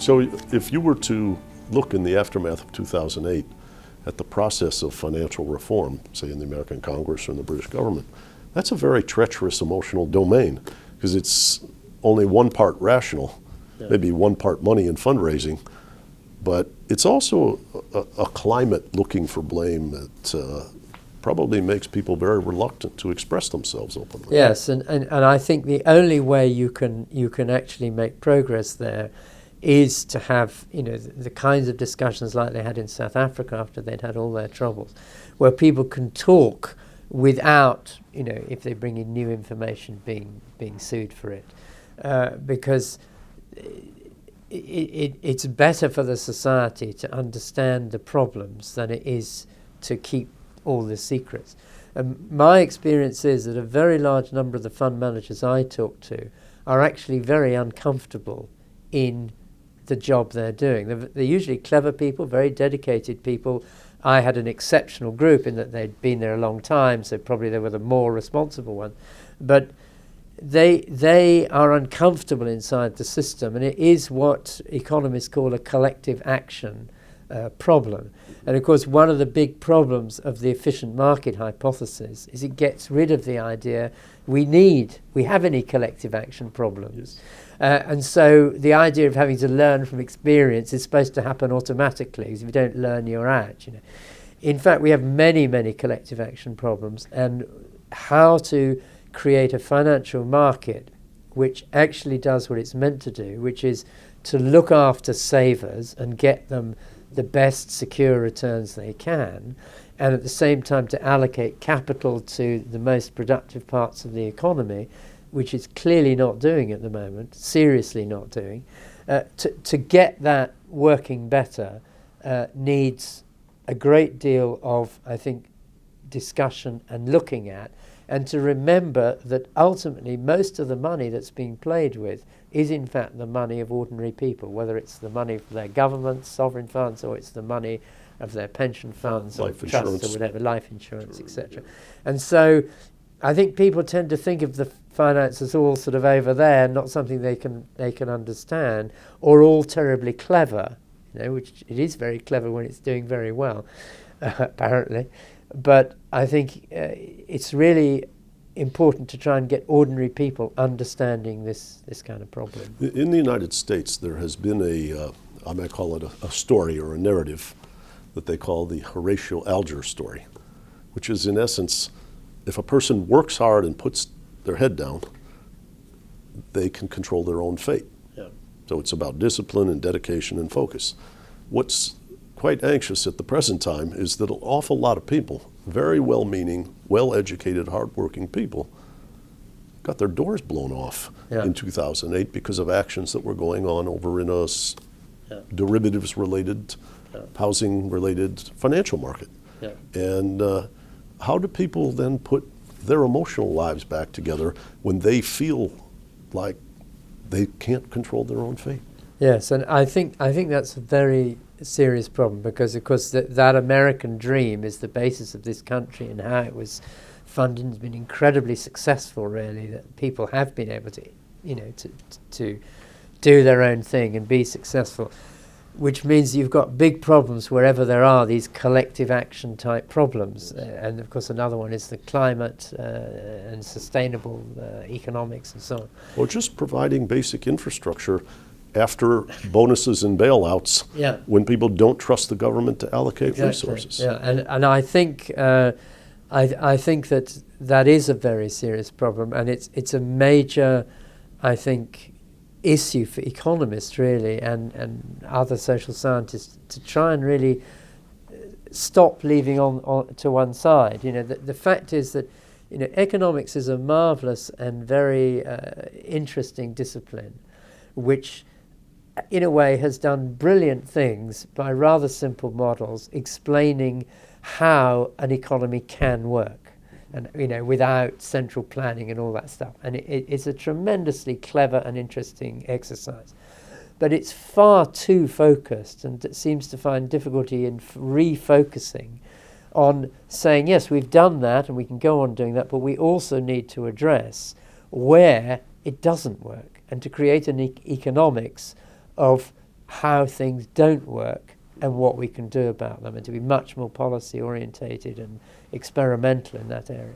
So if you were to look in the aftermath of 2008 at the process of financial reform, say in the American Congress or in the British government, that's a very treacherous emotional domain because it's only one part rational, maybe one part money and fundraising, but it's also a climate looking for blame that probably makes people very reluctant to express themselves openly. Yes, and I think the only way you can actually make progress there is to have, the kinds of discussions like they had in South Africa after they'd had all their troubles, where people can talk without, if they bring in new information, being sued for it, because it's better for the society to understand the problems than it is to keep all the secrets. And my experience is that a very large number of the fund managers I talk to are actually very uncomfortable in the job they're doing. They're usually clever people, very dedicated people. I had an exceptional group in that they'd been there a long time, so probably they were the more responsible one. But they are uncomfortable inside the system, and it is what economists call a collective action problem. And of course, one of the big problems of the efficient market hypothesis is it gets rid of the idea we have any collective action problems. And so the idea of having to learn from experience is supposed to happen automatically, because if you don't learn, you're out. In fact, we have many, many collective action problems, and how to create a financial market which actually does what it's meant to do, which is to look after savers and get them the best secure returns they can, and at the same time to allocate capital to the most productive parts of the economy, which it's clearly not doing at the moment, seriously not doing. To get that working better needs a great deal of, I think, discussion and looking at, and to remember that ultimately most of the money that's being played with is in fact the money of ordinary people, whether it's the money for their governments, sovereign funds, or it's the money of their pension funds or trusts or whatever, life insurance, etc. And so I think people tend to think of the finance as all sort of over there, not something they can understand, or all terribly clever, which it is very clever when it's doing very well, apparently. But I think it's really important to try and get ordinary people understanding this kind of problem. In the United States, there has been I might call it a story or a narrative that they call the Horatio Alger story, which is in essence, if a person works hard and puts their head down, they can control their own fate. Yeah. So it's about discipline and dedication and focus. What's quite anxious at the present time is that an awful lot of people, very well-meaning, well-educated, hard-working people, got their doors blown off in 2008 because of actions that were going on over in a derivatives-related, housing-related financial market. Yeah. And how do people then put their emotional lives back together when they feel like they can't control their own fate? Yes, and I think that's a very serious problem, because of course that American dream is the basis of this country, and how it was funded has been incredibly successful, really, that people have been able to to do their own thing and be successful, which means you've got big problems wherever there are these collective action type problems. And of course another one is the climate and sustainable economics and so on. Or just providing basic infrastructure after bonuses and bailouts, when people don't trust the government to allocate resources. Yeah, and I think I think that is a very serious problem, and it's a major, I think, issue for economists really and other social scientists to try and really stop leaving on to one side. The fact is that economics is a marvelous and very interesting discipline, which in a way has done brilliant things by rather simple models explaining how an economy can work, and without central planning and all that stuff. And it's a tremendously clever and interesting exercise, but it's far too focused, and it seems to find difficulty in refocusing on saying, yes, we've done that and we can go on doing that, but we also need to address where it doesn't work, and to create an economics of how things don't work and what we can do about them, and to be much more policy orientated and experimental in that area.